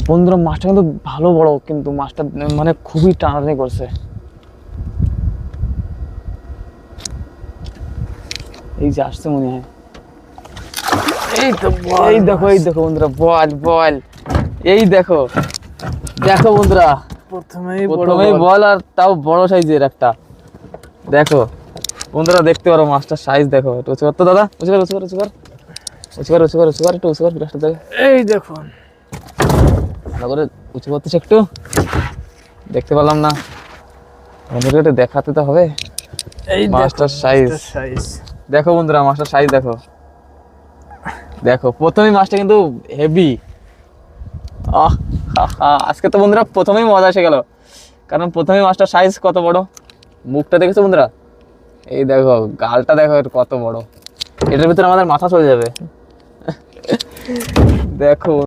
বন্ধুরা মাছটা কিন্তু ভালো বড়, কিন্তু মাছটা মানে খুবই টানাটানি করছে। এই যে আসছে মনে হয়। এই দেখো বন্ধুরা, বল এই দেখো বন্ধুরা, প্রথমেই বল, আর তাও বড় সাইজের একটা। দেখো বন্ধুরা, দেখতে পারো মাছটার সাইজ দেখো। একটু উঁচু কর তো দাদা, উঁচু কর একটু উঁচু কর গ্লাসটা দেখো। এই দেখুন, ভালো করে উঁচু করতেছে একটু, দেখতে পেলাম না বন্ধুরা, একটু দেখাতে তো হবে। এই মাছটার সাইজ দেখো বন্ধুরা, মাছটার সাইজ দেখো। প্রথমেই মাছটা কিন্তু হেভি। আজকে তো বন্ধুরা প্রথমেই মজা এসে গেল, কারণ প্রথমেই মাছটার সাইজ কত বড়। মুখটা দেখেছো বন্ধুরা, এই দেখো গালটা দেখো কত বড়, এটার ভিতরে আমাদের মাথা চলে যাবে। দেখো